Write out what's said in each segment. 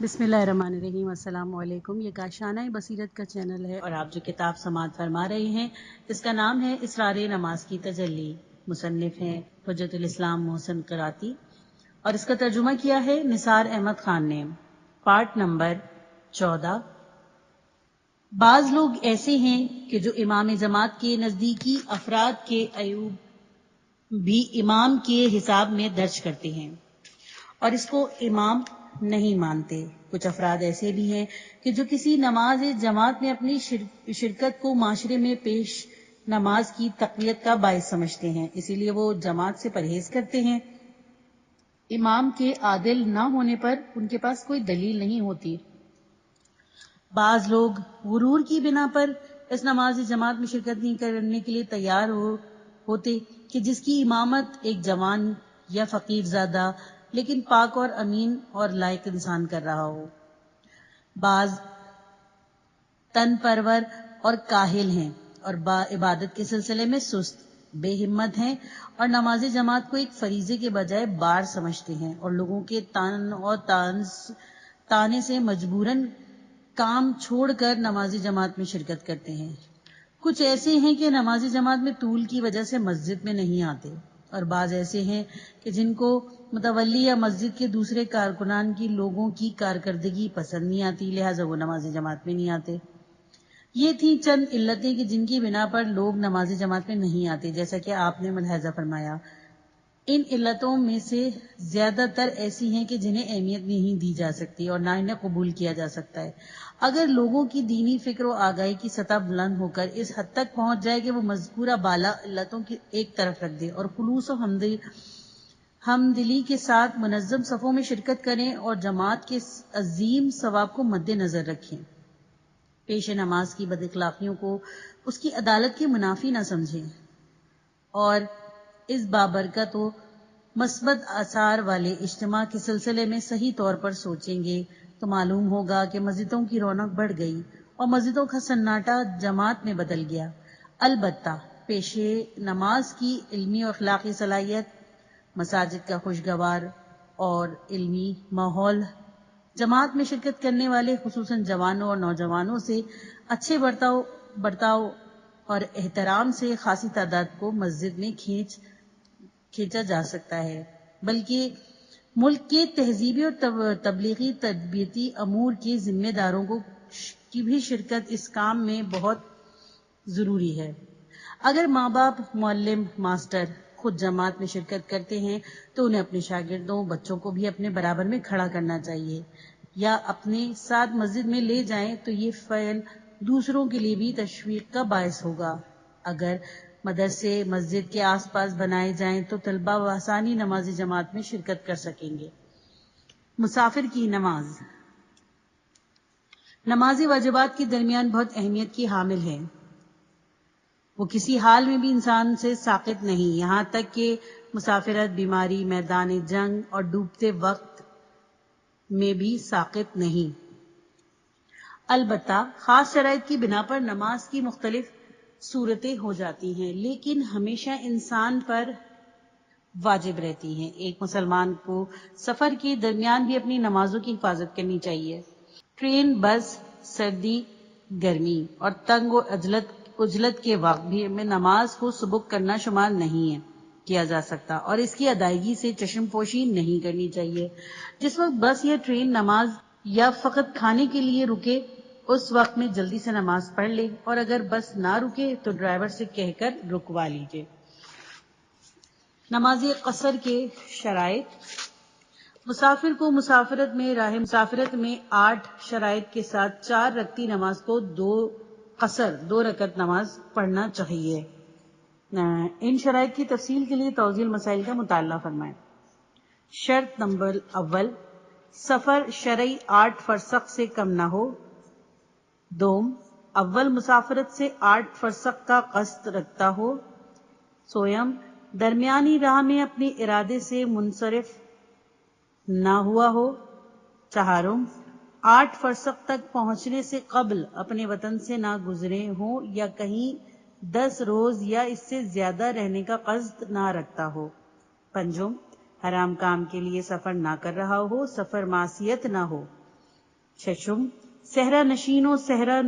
بسم اللہ الرحمن الرحیم۔ السلام علیکم۔ یہ کاشانہ بصیرت کا چینل ہے اور آپ جو کتاب سماعت فرما رہے ہیں اس کا نام ہے اسرار نماز کی تجلی۔ مصنف ہیں حجت الاسلام محسن قراتی اور اس کا ترجمہ کیا ہے نثار احمد خان نے۔ Part number 14۔ بعض لوگ ایسے ہیں کہ جو امام جماعت کے نزدیکی افراد کے عیوب بھی امام کے حساب میں درج کرتے ہیں اور اس کو امام نہیں مانتے۔ کچھ افراد ایسے بھی ہیں کہ جو کسی نماز جماعت میں اپنی شرکت کو معاشرے میں پیش نماز کی تقویت کا باعث سمجھتے ہیں، اسی لیے وہ جماعت سے پرہیز کرتے ہیں۔ امام کے عادل نہ ہونے پر ان کے پاس کوئی دلیل نہیں ہوتی۔ بعض لوگ غرور کی بنا پر اس نماز جماعت میں شرکت نہیں کرنے کے لیے تیار ہوتے کہ جس کی امامت ایک جوان یا فقیر زادہ لیکن پاک اور امین اور لائق انسان کر رہا ہو۔ بعض تن پرور اور کاہل ہیں اور عبادت کے سلسلے میں سست بے ہمت ہیں اور نماز جماعت کو ایک فریضے کے بجائے بار سمجھتے ہیں اور لوگوں کے تان اور تانے سے مجبوراً کام چھوڑ کر نماز جماعت میں شرکت کرتے ہیں۔ کچھ ایسے ہیں کہ نماز جماعت میں طول کی وجہ سے مسجد میں نہیں آتے اور بعض ایسے ہیں کہ جن کو متولی یا مسجد کے دوسرے کارکنان کی لوگوں کی کارکردگی پسند نہیں آتی، لہٰذا وہ نماز جماعت میں نہیں آتے۔ یہ تھیں چند علتیں کہ جن کی بنا پر لوگ نماز جماعت میں نہیں آتے، جیسا کہ آپ نے ملاحظہ فرمایا۔ ان علتوں میں سے زیادہ تر ایسی ہیں کہ جنہیں اہمیت نہیں دی جا سکتی اور نہ انہیں قبول کیا جا سکتا ہے۔ اگر لوگوں کی دینی فکر و آگاہی کی سطح بلند ہو کر اس حد تک پہنچ جائے کہ وہ مذکورہ بالا علتوں کی ایک طرف رکھ دے اور خلوص و ہمدلی کے ساتھ منظم صفوں میں شرکت کریں اور جماعت کے عظیم ثواب کو مد نظر رکھیں، پیش نماز کی بد اخلاقیوں کو اس کی عدالت کے منافی نہ سمجھیں اور اس بابرکت و مثبت آثار والے اجتماع کے سلسلے میں صحیح طور پر سوچیں گے تو معلوم ہوگا کہ مسجدوں کی رونق بڑھ گئی اور مسجدوں کا سناٹا جماعت میں بدل گیا۔ البتہ پیش نماز کی علمی و اخلاقی صلاحیت، مساجد کا خوشگوار اور علمی ماحول جماعت میں شرکت کرنے والے خصوصاً جوانوں اور نوجوانوں سے اچھے برتاؤ اور احترام سے خاصی تعداد کو مسجد میں کھینچا جا سکتا ہے، بلکہ ملک کے تہذیبی اور تبلیغی تربیتی امور کے ذمہ داروں کی بھی شرکت اس کام میں بہت ضروری ہے۔ اگر ماں باپ، معلم، ماسٹر خود جماعت میں شرکت کرتے ہیں تو انہیں اپنے شاگردوں، بچوں کو بھی اپنے برابر میں کھڑا کرنا چاہیے یا اپنے ساتھ مسجد میں لے جائیں تو یہ فعل دوسروں کے لیے بھی تشویق کا باعث ہوگا۔ اگر مدرسے مسجد کے آس پاس بنائے جائیں تو طلبہ بآسانی نماز جماعت میں شرکت کر سکیں گے۔ مسافر کی نماز نماز واجبات کے درمیان بہت اہمیت کی حامل ہے۔ وہ کسی حال میں بھی انسان سے ساقط نہیں، یہاں تک کہ مسافرت، بیماری، میدان جنگ اور ڈوبتے وقت میں بھی ساقط نہیں۔ البتہ خاص شرائط کی بنا پر نماز کی مختلف صورتیں ہو جاتی ہیں لیکن ہمیشہ انسان پر واجب رہتی ہیں۔ ایک مسلمان کو سفر کے درمیان بھی اپنی نمازوں کی حفاظت کرنی چاہیے۔ ٹرین، بس، سردی، گرمی اور تنگ و عجلت کے وقت بھی میں نماز کو سبک کرنا شمار نہیں کیا جا سکتا اور اس کی ادائیگی سے چشم پوشی نہیں کرنی چاہیے۔ جس وقت بس یا ٹرین نماز یا فقط کھانے کے لیے رکے اس وقت میں جلدی سے نماز پڑھ لے اور اگر بس نہ رکے تو ڈرائیور سے کہہ کر رکوا لیجیے۔ نماز قصر کے شرائط۔ مسافر کو مسافرت میں راہ مسافرت میں 8 شرائط کے ساتھ 4 رکعتی نماز کو 2 رکعت نماز پڑھنا چاہیے۔ ان شرائط کی تفصیل کے لیے توضیح المسائل کا مطالعہ فرمائیں۔ شرط نمبر اول، سفر شرعی 8 فرسخ سے کم نہ ہو۔ دوم، اول مسافرت سے 8 فرسخ کا قصد رکھتا ہو۔ سوم، درمیانی راہ میں اپنے ارادے سے منصرف نہ ہوا ہو۔ چہارم، 8 فرسخ تک پہنچنے سے قبل اپنے وطن سے نہ گزرے ہوں یا کہیں 10 روز یا اس سے زیادہ رہنے کا قصد نہ رکھتا ہو۔ پنجم، حرام کام کے لیے سفر نہ کر رہا ہو، سفر معصیت نہ ہو۔ ششم صحرا نشین و صحرا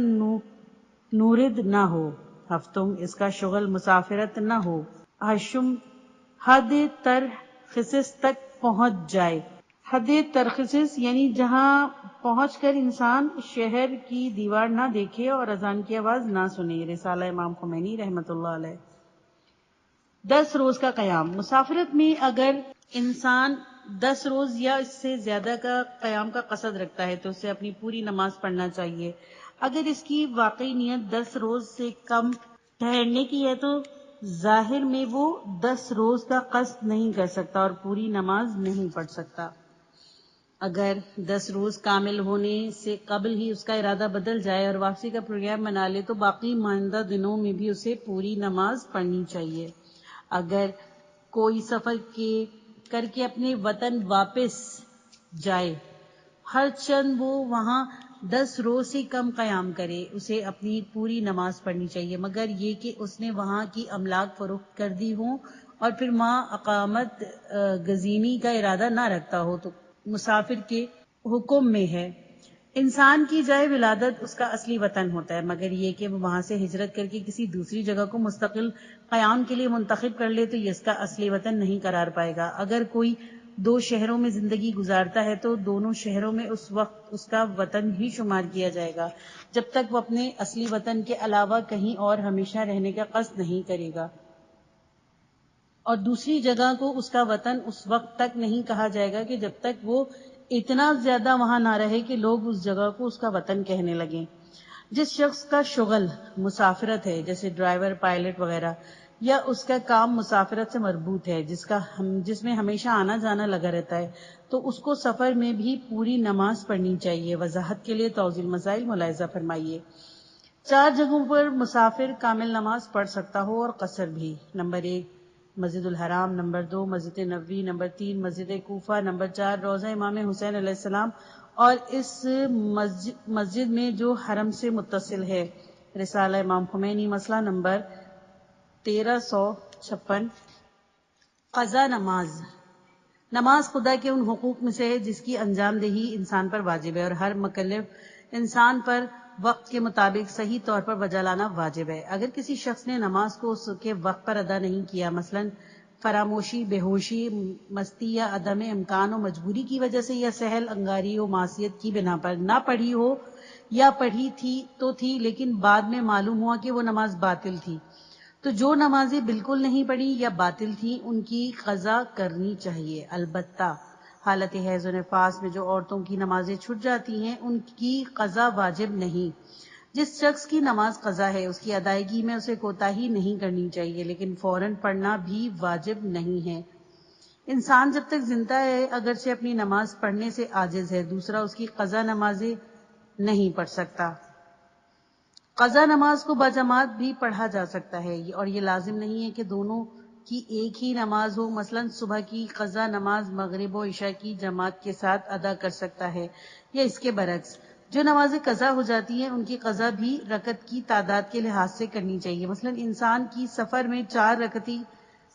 نورد نہ ہو. ہفتم اس کا شغل مسافرت نہ ہو. ہشم حد ترخصص تک پہنچ جائے. حد ترخصص یعنی جہاں پہنچ کر انسان شہر کی دیوار نہ دیکھے اور اذان کی آواز نہ سنے. رسالہ امام خمینی رحمۃ اللہ علیہ. 10 روز کا قیام. مسافرت میں اگر انسان 10 روز یا اس سے زیادہ کا قیام کا قصد رکھتا ہے تو اسے اپنی پوری نماز پڑھنا چاہیے. اگر اس کی واقعی نیت 10 روز سے کم ٹھہرنے کی ہے تو ظاہر میں وہ 10 روز کا قصد نہیں کر سکتا اور پوری نماز نہیں پڑھ سکتا. اگر 10 روز کامل ہونے سے قبل ہی اس کا ارادہ بدل جائے اور واپسی کا پروگرام بنا لے تو باقی ماندہ دنوں میں بھی اسے پوری نماز پڑھنی چاہیے. اگر کوئی سفر کر کے اپنے وطن واپس جائے ہر چند وہ وہاں 10 روز سے کم قیام کرے اسے اپنی پوری نماز پڑھنی چاہیے مگر یہ کہ اس نے وہاں کی املاک فروخت کر دی ہوں اور پھر وہاں اقامت گزینی کا ارادہ نہ رکھتا ہو تو مسافر کے حکم میں ہے. انسان کی جائے ولادت اس کا اصلی وطن ہوتا ہے مگر یہ کہ وہ وہاں سے ہجرت کر کے کسی دوسری جگہ کو مستقل قیام کے لیے منتخب کر لے تو یہ اس کا اصلی وطن نہیں قرار پائے گا. اگر کوئی 2 شہروں میں زندگی گزارتا ہے تو دونوں شہروں میں اس وقت اس کا وطن ہی شمار کیا جائے گا جب تک وہ اپنے اصلی وطن کے علاوہ کہیں اور ہمیشہ رہنے کا قصد نہیں کرے گا اور دوسری جگہ کو اس کا وطن اس وقت تک نہیں کہا جائے گا کہ جب تک وہ اتنا زیادہ وہاں نہ رہے کہ لوگ اس جگہ کو اس کا وطن کہنے لگیں. جس شخص کا شغل مسافرت ہے جیسے ڈرائیور پائلٹ وغیرہ یا اس کا کام مسافرت سے مربوط ہے جس میں ہمیشہ آنا جانا لگا رہتا ہے تو اس کو سفر میں بھی پوری نماز پڑھنی چاہیے. وضاحت کے لیے توضیح المسائل ملاحظہ فرمائیے. 4 جگہوں پر مسافر کامل نماز پڑھ سکتا ہو اور قصر بھی. نمبر 1 مسجد الحرام. نمبر 2 مسجد نبوی. نمبر 3 مسجد کوفہ. نمبر 4 روضہ امام حسین علیہ السلام اور اس مسجد میں جو حرم سے متصل ہے. رسالہ امام خمینی مسئلہ نمبر 1356. قضا نماز. نماز خدا کے ان حقوق میں سے ہے جس کی انجام دہی انسان پر واجب ہے اور ہر مکلف انسان پر وقت کے مطابق صحیح طور پر بجا لانا واجب ہے. اگر کسی شخص نے نماز کو اس کے وقت پر ادا نہیں کیا مثلا فراموشی بے ہوشی مستی یا عدم امکان و مجبوری کی وجہ سے یا سہل انگاری و معصیت کی بنا پر نہ پڑھی ہو یا پڑھی تھی تو تھی لیکن بعد میں معلوم ہوا کہ وہ نماز باطل تھی تو جو نمازیں بالکل نہیں پڑھی یا باطل تھیں ان کی قضا کرنی چاہیے. البتہ حالت حیض و نفاس میں جو عورتوں کی نمازیں چھوٹ جاتی ہیں ان کی قضا واجب نہیں. جس شخص کی نماز قضا ہے اس کی ادائیگی میں اسے کوتاہی نہیں کرنی چاہیے لیکن فوراً پڑھنا بھی واجب نہیں ہے. انسان جب تک زندہ ہے اگرچہ اپنی نماز پڑھنے سے عاجز ہے دوسرا اس کی قضا نمازیں نہیں پڑھ سکتا. قضا نماز کو باجماعت بھی پڑھا جا سکتا ہے اور یہ لازم نہیں ہے کہ دونوں کی ایک ہی نماز ہو. مثلا صبح کی قضا نماز مغرب و عشاء کی جماعت کے ساتھ ادا کر سکتا ہے یا اس کے برعکس. جو نمازیں قضا ہو جاتی ہیں ان کی قضا بھی رکعت کی تعداد کے لحاظ سے کرنی چاہیے. مثلا انسان کی سفر میں 4 رکعتی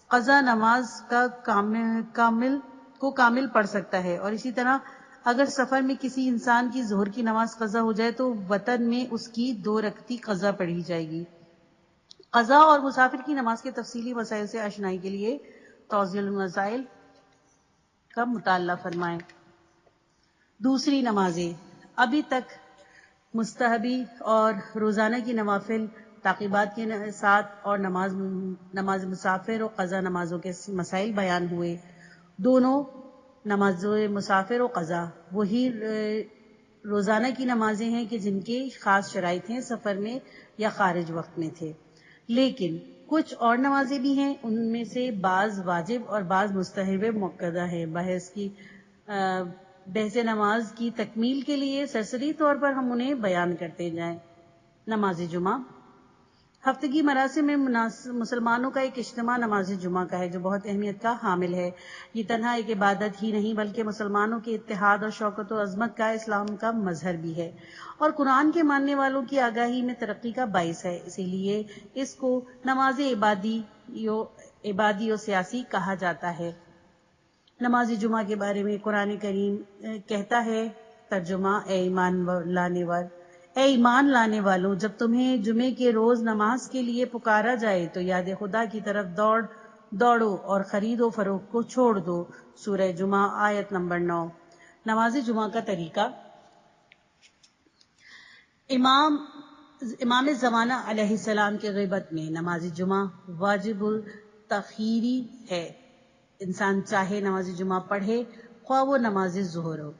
قضا نماز کا کامل پڑھ سکتا ہے اور اسی طرح اگر سفر میں کسی انسان کی ظہر کی نماز قضا ہو جائے تو وطن میں اس کی 2 رکعتی قضا پڑھی جائے گی. قضا اور مسافر کی نماز کے تفصیلی مسائل سے آشنائی کے لیے توضیح المسائل کا مطالعہ فرمائیں. دوسری نمازیں. ابھی تک مستحبی اور روزانہ کی نوافل تعقیبات کے ساتھ اور نماز مسافر اور قضا نمازوں کے مسائل بیان ہوئے. دونوں نماز مسافر و قضا وہی روزانہ کی نمازیں ہیں کہ جن کے خاص شرائط ہیں سفر میں یا خارج وقت میں تھے لیکن کچھ اور نمازیں بھی ہیں ان میں سے بعض واجب اور بعض مستحب مؤکدہ ہیں. بحث نماز کی تکمیل کے لیے سرسری طور پر ہم انہیں بیان کرتے جائیں. نماز جمعہ. ہفتگی مراسم میں مسلمانوں کا ایک اجتماع نماز جمعہ کا ہے جو بہت اہمیت کا حامل ہے. یہ تنہا ایک عبادت ہی نہیں بلکہ مسلمانوں کے اتحاد اور شوکت و عظمت کا اسلام کا مظہر بھی ہے اور قرآن کے ماننے والوں کی آگاہی میں ترقی کا باعث ہے. اسی لیے اس کو نماز عبادی و سیاسی کہا جاتا ہے. نماز جمعہ کے بارے میں قرآن کریم کہتا ہے ترجمہ اے ایمان لانے والوں، جب تمہیں جمعے کے روز نماز کے لیے پکارا جائے تو یاد خدا کی طرف دوڑو اور خرید و فروخت کو چھوڑ دو۔ سورہ جمعہ آیت نمبر 9۔ نماز جمعہ کا طریقہ۔ امام زمانہ علیہ السلام کے غیبت میں نماز جمعہ واجب التخیری ہے۔ انسان چاہے نماز جمعہ پڑھے، خواہ وہ نماز ظہر ہو۔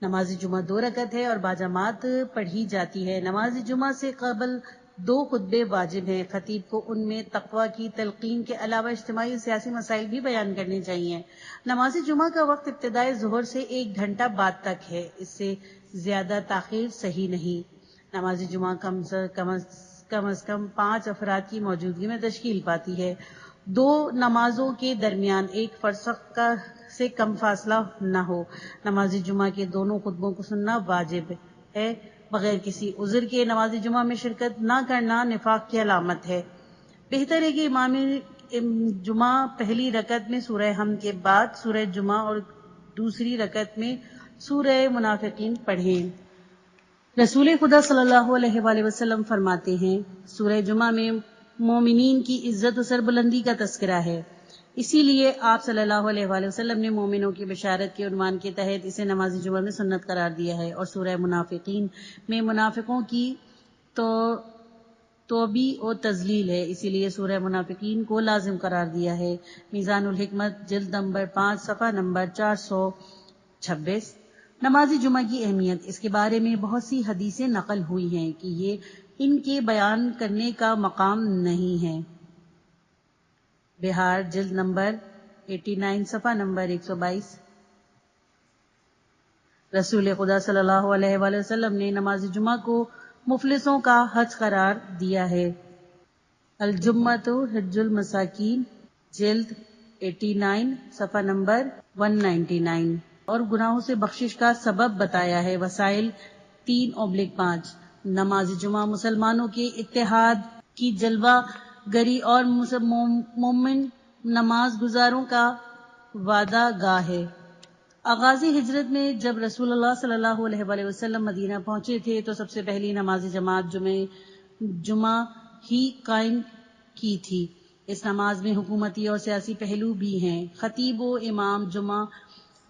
نماز جمعہ 2 رکعت ہے اور باجماعت پڑھی جاتی ہے۔ نماز جمعہ سے قبل 2 خطبے واجب ہیں۔ خطیب کو ان میں تقویٰ کی تلقین کے علاوہ اجتماعی سیاسی مسائل بھی بیان کرنے چاہیے۔ نماز جمعہ کا وقت ابتدائے ظہر سے 1 گھنٹہ بعد تک ہے، اس سے زیادہ تاخیر صحیح نہیں۔ نماز جمعہ کم از کم 5 افراد کی موجودگی میں تشکیل پاتی ہے۔ 2 نمازوں کے درمیان 1 فرسخ سے کم فاصلہ نہ ہو۔ نماز جمعہ کے دونوں خطبوں کو سننا واجب ہے۔ بغیر کسی عذر کے نماز جمعہ میں شرکت نہ کرنا نفاق کی علامت ہے۔ بہتر ہے کہ امام جمعہ پہلی رکعت میں سورہ حمد کے بعد سورہ جمعہ اور دوسری رکعت میں سورہ منافقین پڑھیں۔ رسول خدا صلی اللہ علیہ وآلہ وسلم فرماتے ہیں، سورہ جمعہ میں مومنین کی عزت و سربلندی کا تذکرہ ہے، اسی لیے آپ صلی اللہ علیہ وآلہ وسلم نے مومنوں کی بشارت کے عنوان کے تحت اسے نماز جمعہ میں سنت قرار دیا ہے، اور سورہ منافقین میں منافقوں کی توبیع و تذلیل ہے، اسی لیے سورہ منافقین کو لازم قرار دیا ہے۔ میزان الحکمت جلد نمبر 5 صفحہ نمبر 426۔ نماز جمعہ کی اہمیت۔ اس کے بارے میں بہت سی حدیثیں نقل ہوئی ہیں کہ یہ ان کے بیان کرنے کا مقام نہیں ہے۔ بہار جلد نمبر 89 صفحہ نمبر 122۔ رسول خدا صلی اللہ علیہ وآلہ وسلم نے نماز جمعہ کو مفلسوں کا حج قرار دیا ہے۔ الجمعۃ حج المساکین جلد 89 صفحہ نمبر 199۔ اور گناہوں سے بخشش کا سبب بتایا ہے۔ وسائل 3/5۔ نماز جمعہ مسلمانوں کے اتحاد کی جلوہ گری اور مومن نماز گزاروں کا وعدہ گاہ ہے۔ آغاز ہجرت میں جب رسول اللہ صلی اللہ علیہ وآلہ وسلم مدینہ پہنچے تھے تو سب سے پہلی نماز جماعت جمعہ ہی قائم کی تھی۔ اس نماز میں حکومتی اور سیاسی پہلو بھی ہیں۔ خطیب و امام جمعہ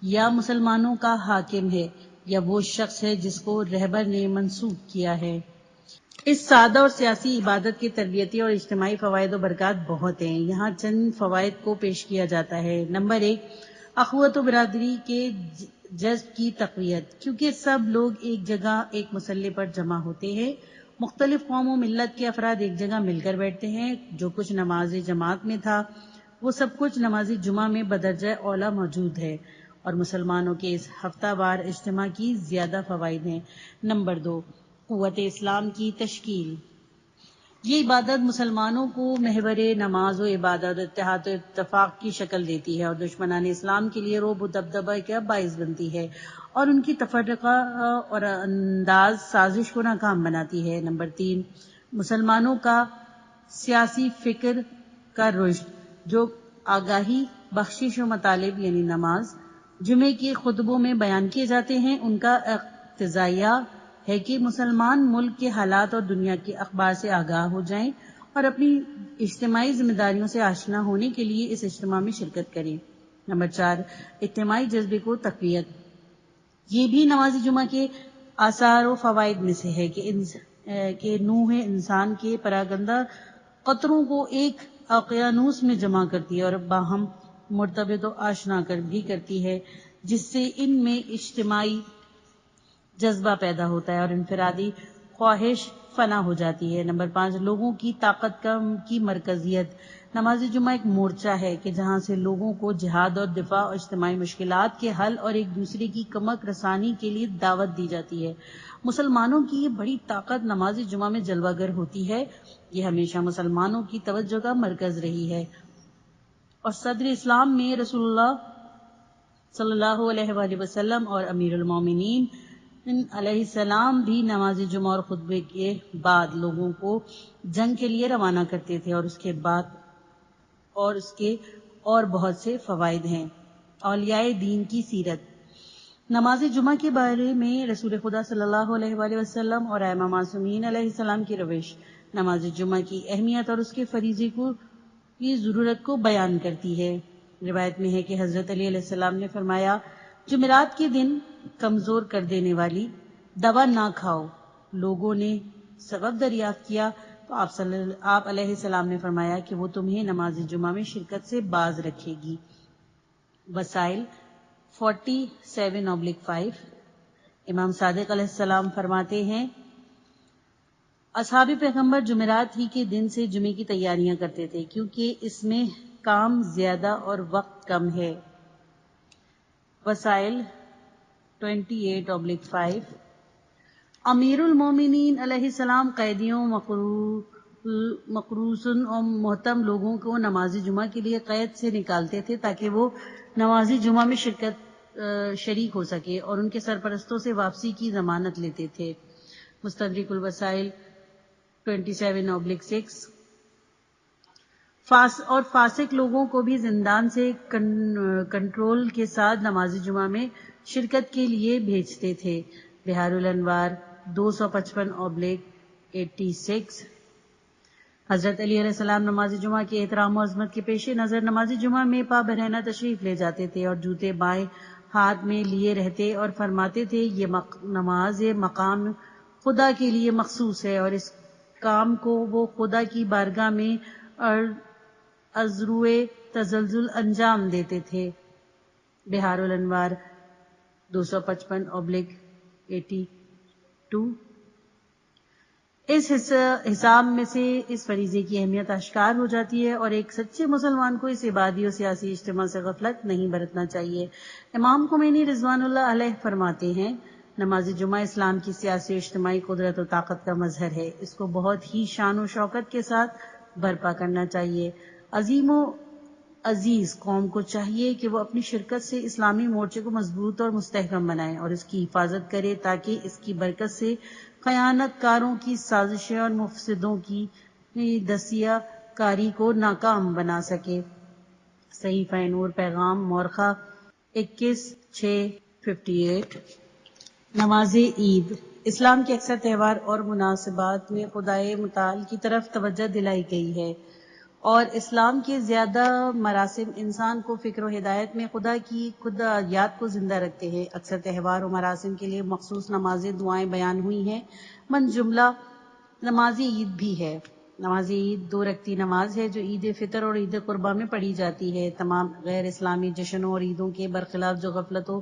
یا مسلمانوں کا حاکم ہے یا وہ شخص ہے جس کو رہبر نے منصوب کیا ہے۔ اس سادہ اور سیاسی عبادت کے تربیتی اور اجتماعی فوائد و برکات بہت ہیں، یہاں چند فوائد کو پیش کیا جاتا ہے۔ نمبر 1، اخوت و برادری کے جذب کی تقویت، کیونکہ سب لوگ ایک جگہ ایک مسلح پر جمع ہوتے ہیں، مختلف قوم و ملت کے افراد ایک جگہ مل کر بیٹھتے ہیں، جو کچھ نماز جماعت میں تھا وہ سب کچھ نماز جمعہ میں بدرجہ اولیٰ موجود ہے، اور مسلمانوں کے اس ہفتہ وار اجتماع کی زیادہ فوائد ہیں۔ نمبر 2، قوت اسلام کی تشکیل۔ یہ عبادت مسلمانوں کو محور نماز و عبادت، اتحاد و اتفاق کی شکل دیتی ہے اور دشمنان اسلام کے لیے رعب و دبدبہ کا باعث بنتی ہے اور ان کی تفرقہ اور انداز سازش کو ناکام بناتی ہے۔ نمبر 3، مسلمانوں کا سیاسی فکر کا رشد، جو آگاہی، بخشش و مطالب یعنی نماز جمعے کے خطبوں میں بیان کیے جاتے ہیں، ان کا اقتضیہ ہے کہ مسلمان ملک کے حالات اور دنیا کے اخبار سے آگاہ ہو جائیں اور اپنی اجتماعی ذمہ داریوں سے آشنا ہونے کے لیے اس اجتماع میں شرکت کریں۔ نمبر 4، اجتماعی جذبے کو تقویت۔ یہ بھی نماز جمعہ کے آثار و فوائد میں سے ہے کہ نوح انسان کے پراگندہ قطروں کو ایک اقیانوس میں جمع کرتی ہے اور باہم مرتبط و آشنا بھی کرتی ہے، جس سے ان میں اجتماعی جذبہ پیدا ہوتا ہے اور انفرادی خواہش فنا ہو جاتی ہے۔ نمبر 5، لوگوں کی طاقت کی مرکزیت۔ نماز جمعہ ایک مورچہ ہے کہ جہاں سے لوگوں کو جہاد اور دفاع اور اجتماعی مشکلات کے حل اور ایک دوسرے کی کمک رسانی کے لیے دعوت دی جاتی ہے۔ مسلمانوں کی یہ بڑی طاقت نماز جمعہ میں جلوہ گر ہوتی ہے، یہ ہمیشہ مسلمانوں کی توجہ کا مرکز رہی ہے، اور صدر اسلام میں رسول اللہ صلی اللہ علیہ وآلہ وسلم اور امیر المومنین علیہ السلام بھی نماز جمعہ اور خطبے کے بعد لوگوں کو جنگ کے لیے روانہ کرتے تھے، اور اس کے اور بہت سے فوائد ہیں۔ اولیاء دین کی سیرت۔ نماز جمعہ کے بارے میں رسول خدا صلی اللہ علیہ وآلہ وسلم اور ائمہ معصومین علیہ السلام کی روش نماز جمعہ کی اہمیت اور اس کے فریضے کی ضرورت کو بیان کرتی ہے۔ روایت میں ہے کہ حضرت علی علیہ السلام نے فرمایا، جمعرات کے دن کمزور کر دینے والی دوا نہ کھاؤ۔ لوگوں نے سبب دریافت کیا تو آپ علیہ السلام نے فرمایا کہ وہ تمہیں نماز جمعہ میں شرکت سے باز رکھے گی۔ وسائل 47/5 امام صادق علیہ السلام فرماتے ہیں، اصحاب پیغمبر جمعرات ہی کے دن سے جمعے کی تیاریاں کرتے تھے کیونکہ اس میں کام زیادہ اور وقت کم ہے۔ وسائل 28/5 امیر المومنین علیہ السلام قیدیوں، مقروضن اور محتم لوگوں کو نماز جمعہ کے لیے قید سے نکالتے تھے تاکہ وہ نماز جمعہ میں شریک ہو سکے اور ان کے سرپرستوں سے واپسی کی ضمانت لیتے تھے۔ مستدرک الوسائل 27/6 اور فاسق لوگوں کو بھی زندان سے کنٹرول کے ساتھ نماز جمعہ میں شرکت کے لیے بھیجتے تھے۔ بحار الانوار 255/86 حضرت علی علیہ السلام نماز جمعہ کے احترام و عظمت کے پیش نظر نماز جمعہ میں پا برہنہ تشریف لے جاتے تھے اور جوتے بائیں ہاتھ میں لیے رہتے اور فرماتے تھے، یہ نماز مقام خدا کے لیے مخصوص ہے اور اس کام کو وہ خدا کی بارگاہ میں ازروئے تزلزل انجام دیتے تھے۔ بحار الانوار 255/82 اس حساب میں سے اس فریضے کی اہمیت اشکار ہو جاتی ہے اور ایک سچے مسلمان کو اس عبادی اور سیاسی اجتماع سے غفلت نہیں برتنا چاہیے۔ امام خمینی رضوان اللہ علیہ فرماتے ہیں، نماز جمعہ اسلام کی سیاسی و اجتماعی قدرت و طاقت کا مظہر ہے، اس کو بہت ہی شان و شوکت کے ساتھ برپا کرنا چاہیے۔ عظیم و عزیز قوم کو چاہیے کہ وہ اپنی شرکت سے اسلامی مورچے کو مضبوط اور مستحکم بنائے اور اس کی حفاظت کرے تاکہ اس کی برکت سے خیانت کاروں کی سازشیں اور مفسدوں کی دسیہ کاری کو ناکام بنا سکے۔ صحیفہ نور پیغام مورخہ 21/658 نماز عید اسلام کے اکثر تہوار اور مناسبات میں خدائے متعال کی طرف توجہ دلائی گئی ہے اور اسلام کے زیادہ مراسم انسان کو فکر و ہدایت میں خدا کی یاد کو زندہ رکھتے ہیں۔ اکثر تہوار و مراسم کے لیے مخصوص نمازیں دعائیں بیان ہوئی ہیں، من جملہ نماز عید بھی ہے۔ نماز عید 2 رکعتی نماز ہے جو عید فطر اور عید قربہ میں پڑھی جاتی ہے۔ تمام غیر اسلامی جشنوں اور عیدوں کے برخلاف جو غفلتوں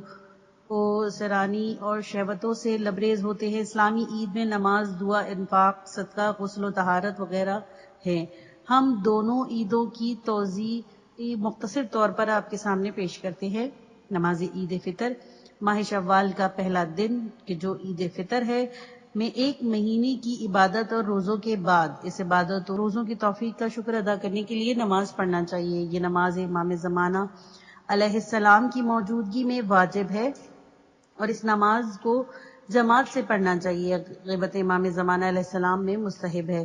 سرانی اور شہوتوں سے لبریز ہوتے ہیں، اسلامی عید میں نماز، دعا، انفاق، صدقہ، غسل و طہارت وغیرہ ہیں۔ ہم دونوں عیدوں کی توضیح مختصر طور پر آپ کے سامنے پیش کرتے ہیں۔ نماز عید فطر ماہ شوال کا پہلا دن کہ جو عید فطر ہے میں ایک مہینے کی عبادت اور روزوں کے بعد اس عبادت اور روزوں کی توفیق کا شکر ادا کرنے کے لیے نماز پڑھنا چاہیے۔ یہ نماز امام زمانہ علیہ السلام کی موجودگی میں واجب ہے اور اس نماز کو جماعت سے پڑھنا چاہیے۔ غیبت امام زمانہ علیہ السلام میں مستحب ہے۔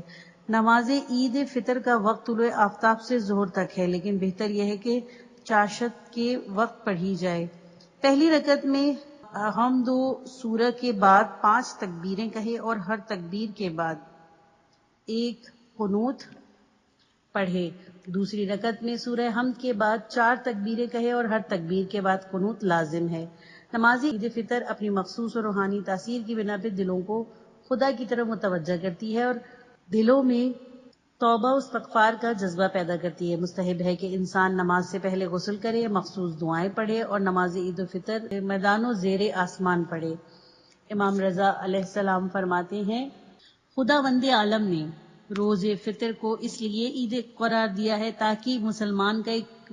نماز عید فطر کا وقت طلوع آفتاب سے ظہر تک ہے، لیکن بہتر یہ ہے کہ چاشت کے وقت پڑھی جائے۔ پہلی رکعت میں حمد و سورہ کے بعد 5 تکبیریں کہے اور ہر تکبیر کے بعد 1 قنوت پڑھے۔ دوسری رکعت میں سورہ حمد کے بعد 4 تکبیریں کہے اور ہر تکبیر کے بعد قنوت لازم ہے۔ نماز عید فطر اپنی مخصوص اور روحانی تاثیر کی بنا پر دلوں کو خدا کی طرف متوجہ کرتی ہے اور دلوں میں توبہ و استغفار کا جذبہ پیدا کرتی ہے۔ مستحب ہے کہ انسان نماز سے پہلے غسل کرے، مخصوص دعائیں پڑھے اور نماز عید الفطر میدان و زیر آسمان پڑھے۔ امام رضا علیہ السلام فرماتے ہیں، خداوند عالم نے روز فطر کو اس لیے عید قرار دیا ہے تاکہ مسلمان کا ایک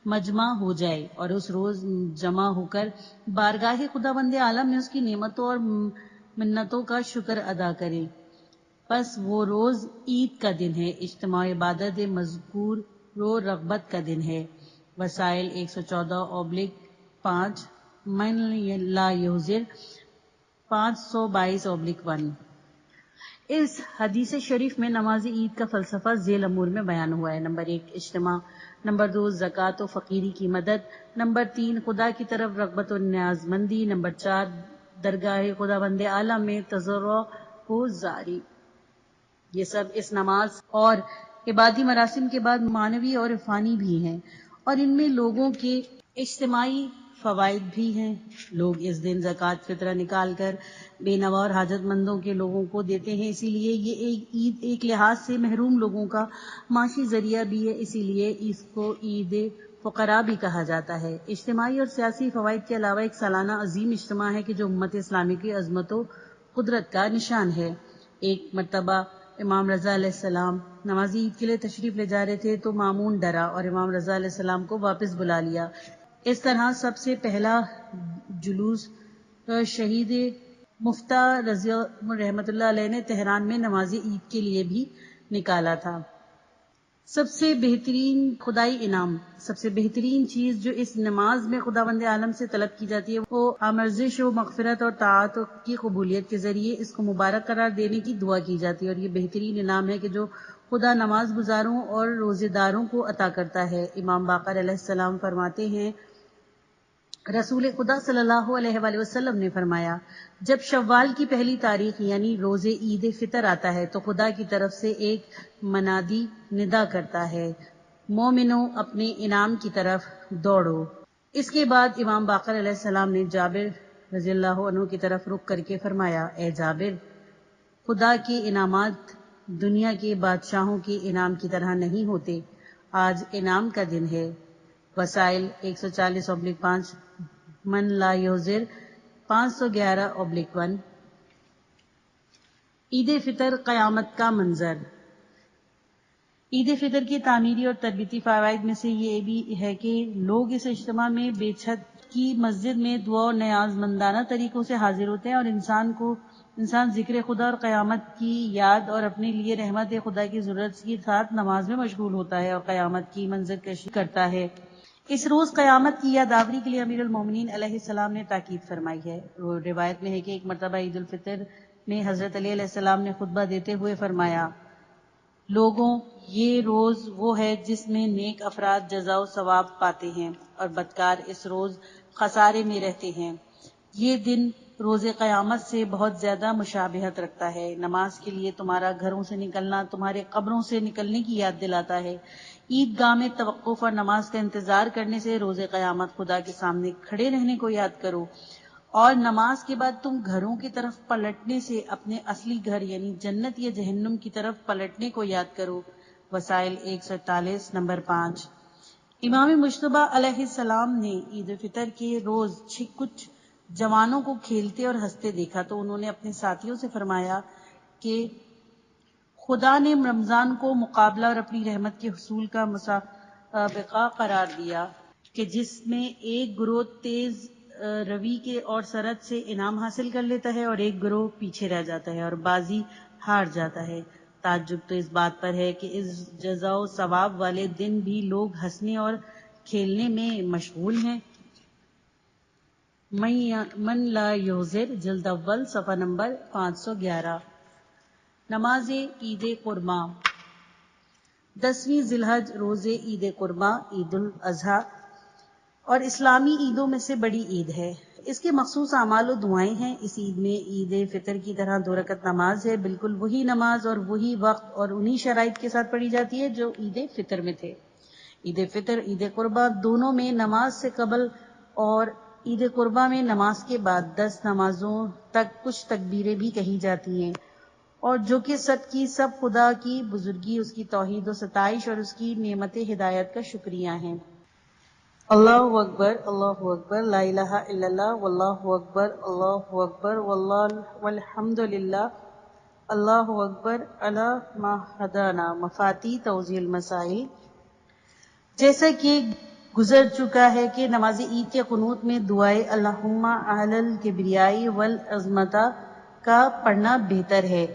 مجمع ہو جائے اور اس روز جمع ہو کر بارگاہ خداوند عالم میں اس کی نعمتوں اور منتوں کا شکر ادا کرے۔ پس وہ روز عید کا دن ہے، اجتماع عبادت مذکور رو رغبت کا دن ہے۔ وسائل 114/5 من لا یحضر 522/1 اس حدیث شریف میں نماز عید کا فلسفہ ذیل امور میں بیان ہوا ہے۔ نمبر 1 اجتماع، نمبر 2 زکوٰۃ و فقیری کی مدد، نمبر 3 خدا کی طرف رغبت و نیاز مندی، نمبر 4 درگاہ خدا بند اعلیٰ میں تضرع و زاری۔ یہ سب اس نماز اور عبادی مراسم کے بعد معنوی اور عرفانی بھی ہیں، اور ان میں لوگوں کے اجتماعی فوائد بھی ہیں۔ لوگ اس دن زکوٰۃ فطرہ نکال کر بے نوا اور حاجت مندوں کے لوگوں کو دیتے ہیں، اسی لیے یہ عید ایک لحاظ سے محروم لوگوں کا معاشی ذریعہ بھی ہے، اسی لیے اس کو عید فقراء بھی کہا جاتا ہے۔ اجتماعی اور سیاسی فوائد کے علاوہ ایک سالانہ عظیم اجتماع ہے کہ جو امت اسلامی کی عظمت و قدرت کا نشان ہے۔ ایک مرتبہ امام رضا علیہ السلام نماز عید کے لیے تشریف لے جا رہے تھے تو مامون ڈرا اور امام رضا علیہ السلام کو واپس بلا لیا۔ اس طرح سب سے پہلا جلوس شہید مفتہ رضی رحمۃ اللہ علیہ نے تہران میں نماز عید کے لیے بھی نکالا تھا۔ سب سے بہترین خدائی انعام، سب سے بہترین چیز جو اس نماز میں خداوند عالم سے طلب کی جاتی ہے وہ آمرزش و مغفرت اور طاعت کی قبولیت کے ذریعے اس کو مبارک قرار دینے کی دعا کی جاتی ہے، اور یہ بہترین انعام ہے کہ جو خدا نماز گزاروں اور روزے داروں کو عطا کرتا ہے۔ امام باقر علیہ السلام فرماتے ہیں، رسول خدا صلی اللہ علیہ وآلہ وسلم نے فرمایا، جب شوال کی پہلی تاریخ یعنی روز عید فطر آتا ہے تو خدا کی طرف سے ایک منادی ندا کرتا ہے، مومنو اپنے انعام کی طرف دوڑو۔ اس کے بعد امام باقر علیہ السلام نے جابر رضی اللہ عنہ کی طرف رخ کر کے فرمایا، اے جابر، خدا کے انعامات دنیا کے بادشاہوں کے انعام کی طرح نہیں ہوتے۔ آج انعام کا دن ہے۔ وسائل 140/5، من لا یوزر 511/1۔ عید فطر قیامت کا منظر۔ عید فطر کے تعمیری اور تربیتی فوائد میں سے یہ بھی ہے کہ لوگ اس اجتماع میں بے چھت کی مسجد میں دعا و نیاز مندانہ طریقوں سے حاضر ہوتے ہیں، اور انسان ذکر خدا اور قیامت کی یاد اور اپنے لیے رحمت خدا کی ضرورت کے ساتھ نماز میں مشغول ہوتا ہے اور قیامت کی منظر کشی کرتا ہے۔ اس روز قیامت کی یاد آوری کے لیے امیر المومنین علیہ السلام نے تاکید فرمائی ہے۔ روایت میں ہے کہ ایک مرتبہ عید الفطر میں حضرت علی علیہ السلام نے خطبہ دیتے ہوئے فرمایا، لوگوں، یہ روز وہ ہے جس میں نیک افراد جزا و ثواب پاتے ہیں اور بدکار اس روز خسارے میں رہتے ہیں۔ یہ دن روز قیامت سے بہت زیادہ مشابہت رکھتا ہے۔ نماز کے لیے تمہارا گھروں سے نکلنا تمہارے قبروں سے نکلنے کی یاد دلاتا ہے۔ عید گاہ میں توقف اور نماز کا انتظار کرنے سے روز قیامت خدا کے سامنے کھڑے رہنے کو یاد کرو، اور نماز کے بعد تم گھروں کی طرف پلٹنے سے اپنے اصلی گھر یعنی جنت یا جہنم کی طرف پلٹنے کو یاد کرو۔ وسائل 141 نمبر 5۔ امام مجتبیٰ علیہ السلام نے عید فطر کے روز کچھ جوانوں کو کھیلتے اور ہنستے دیکھا تو انہوں نے اپنے ساتھیوں سے فرمایا کہ خدا نے رمضان کو مقابلہ اور اپنی رحمت کے حصول کا مسابقہ قرار دیا کہ جس میں ایک گروہ تیز روی کے اور سرعت سے انعام حاصل کر لیتا ہے اور ایک گروہ پیچھے رہ جاتا ہے اور بازی ہار جاتا ہے۔ تعجب تو اس بات پر ہے کہ اس جزا و ثواب والے دن بھی لوگ ہنسنے اور کھیلنے میں مشغول ہیں۔ من لا یوزر، جلد اول، صفحہ نمبر 511۔ نماز عید قرباں۔ 10ویں ذی الحج روز عید قرباں، عید الاضحیٰ اور اسلامی عیدوں میں سے بڑی عید ہے۔ اس کے مخصوص اعمال و دعائیں ہیں۔ اس عید میں عید فطر کی طرح 2 رکعت نماز ہے، بالکل وہی نماز اور وہی وقت اور انہی شرائط کے ساتھ پڑھی جاتی ہے جو عید فطر میں تھے۔ عید فطر، عید قرباں دونوں میں نماز سے قبل اور عید قرباں میں نماز کے بعد 10 نمازوں تک کچھ تکبیریں بھی کہی جاتی ہیں، اور جو کہ سب کی سب خدا کی بزرگی، اس کی توحید و ستائش اور اس کی نعمت ہدایت کا شکریہ ہیں۔ اللہ اکبر، اللہ اکبر، لا الہ الا اللہ، واللہ اکبر، اللہ اکبر، والحمد للہ، اللہ اکبر، علی ما ہدانا۔ مفاتیح توضیح المسائل۔ جیسا کہ گزر چکا ہے کہ نماز عید کے قنوت میں دعائے اللہم اہل الکبریاء والعظمت کا پڑھنا بہتر ہے۔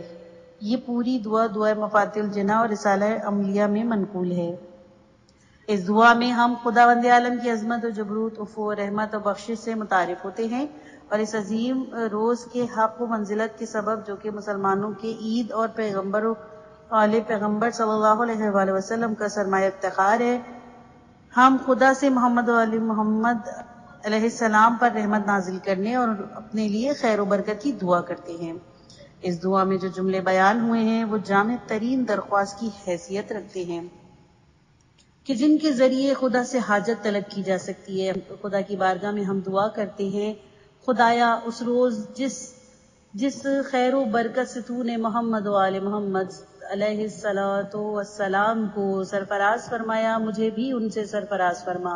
یہ پوری دعائے مفاتیح الجناح اور رسالہ عملیہ میں منقول ہے۔ اس دعا میں ہم خداوند عالم کی عظمت و جبروت، عفو و رحمت و بخشش سے متعارف ہوتے ہیں اور اس عظیم روز کے حق و منزلت کے سبب جو کہ مسلمانوں کے عید اور پیغمبر و آل پیغمبر صلی اللہ علیہ وآلہ وسلم کا سرمایہ افتخار ہے، ہم خدا سے محمد و آل محمد علیہ السلام پر رحمت نازل کرنے اور اپنے لیے خیر و برکت کی دعا کرتے ہیں۔ اس دعا میں جو جملے بیان ہوئے ہیں وہ جامع ترین درخواست کی حیثیت رکھتے ہیں کہ جن کے ذریعے خدا سے حاجت طلب کی جا سکتی ہے۔ خدا کی بارگاہ میں ہم دعا کرتے ہیں، خدایا اس روز جس خیر و برکت سے تو نے محمد و آل محمد علیہ السلام کو سرفراز فرمایا، مجھے بھی ان سے سرفراز فرما،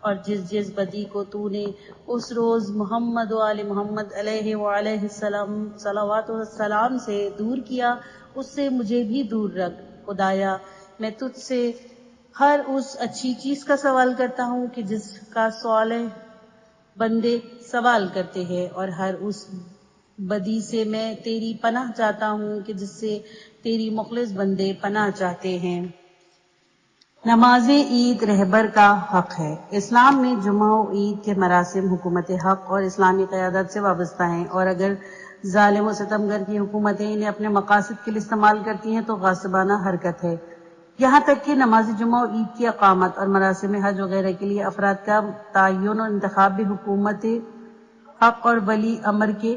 اور جس بدی کو تو نے اس روز محمد و آل محمد علیہ وعلیہ السلام صلوات و السلام سے دور کیا، اس سے مجھے بھی دور رکھ۔ خدایا میں تجھ سے ہر اس اچھی چیز کا سوال کرتا ہوں کہ جس کا صالح بندے سوال کرتے ہیں، اور ہر اس بدی سے میں تیری پناہ چاہتا ہوں کہ جس سے تیری مخلص بندے پناہ چاہتے ہیں۔ نماز عید رہبر کا حق ہے۔ اسلام میں جمعہ و عید کے مراسم حکومت حق اور اسلامی قیادت سے وابستہ ہیں، اور اگر ظالم و ستمگر کی حکومتیں انہیں اپنے مقاصد کے لیے استعمال کرتی ہیں تو غاصبانہ حرکت ہے۔ یہاں تک کہ نماز جمعہ و عید کی اقامت اور مراسم حج وغیرہ کے لیے افراد کا تعین اور انتخاب بھی حکومت حق اور ولی امر کے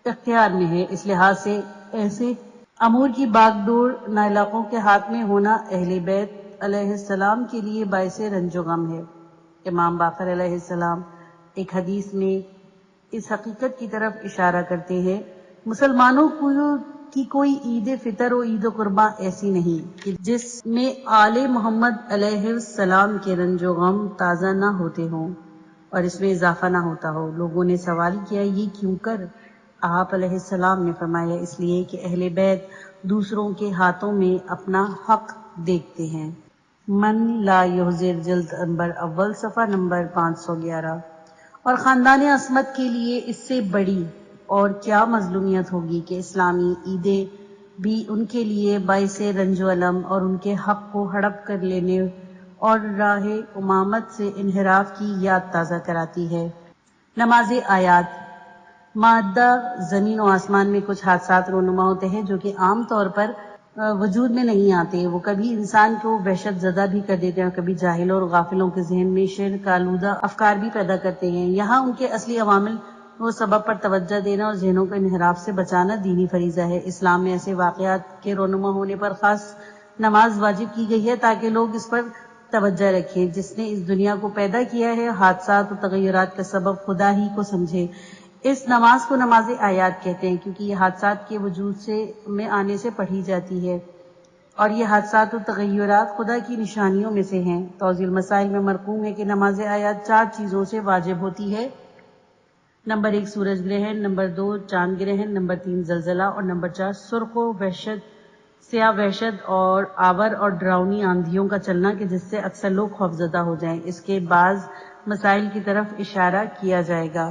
اختیار میں ہے۔ اس لحاظ سے ایسے امور کی باغ ڈور نااہلوں کے ہاتھ میں ہونا اہل بیت علیہ السلام کے لیے باعث رنج و غم ہے۔ امام باقر علیہ السلام ایک حدیث میں اس حقیقت کی طرف اشارہ کرتے ہیں، مسلمانوں کی کوئی عید فطر و عید قرباں ایسی نہیں کہ جس میں آل محمد علیہ السلام کے رنج و غم تازہ نہ ہوتے ہوں اور اس میں اضافہ نہ ہوتا ہو۔ لوگوں نے سوال کیا، یہ کیوں کر؟ آپ علیہ السلام نے فرمایا، اس لیے کہ اہل بیت دوسروں کے ہاتھوں میں اپنا حق دیکھتے ہیں۔ من لا یحضر، جلد نمبر اول، صفحہ نمبر 511۔ اور خاندان عصمت کے لیے اس سے بڑی اور کیا مظلومیت ہوگی کہ اسلامی عیدیں بھی ان کے لیے باعث رنج و الم اور ان کے حق کو ہڑپ کر لینے اور راہ امامت سے انحراف کی یاد تازہ کراتی ہے۔ نماز آیات۔ مادہ زمین و آسمان میں کچھ حادثات رونما ہوتے ہیں جو کہ عام طور پر وجود میں نہیں آتے، وہ کبھی انسان کو وحشت زدہ بھی کر دیتے ہیں اور کبھی جاہلوں اور غافلوں کے ذہن میں شرک آلودہ افکار بھی پیدا کرتے ہیں۔ یہاں ان کے اصلی عوامل و سبب پر توجہ دینا اور ذہنوں کو انحراف سے بچانا دینی فریضہ ہے۔ اسلام میں ایسے واقعات کے رونما ہونے پر خاص نماز واجب کی گئی ہے تاکہ لوگ اس پر توجہ رکھیں۔ جس نے اس دنیا کو پیدا کیا ہے، حادثات و تغیرات کا سبب خدا ہی کو سمجھے۔ اس نماز کو نماز آیات کہتے ہیں کیونکہ یہ حادثات کے وجود میں آنے سے پڑھی جاتی ہے، اور یہ حادثات و تغیرات خدا کی نشانیوں میں سے ہیں۔ توضیح المسائل میں مرقوم ہے کہ نماز آیات 4 چیزوں سے واجب ہوتی ہے: نمبر 1 سورج گرہن، نمبر 2 چاند گرہن، نمبر 3 زلزلہ، اور نمبر 4 سرخ و سیاہ وحشت اور آور اور ڈراؤنی آندھیوں کا چلنا کہ جس سے اکثر لوگ خوفزدہ ہو جائیں۔ اس کے بعض مسائل کی طرف اشارہ کیا جائے گا۔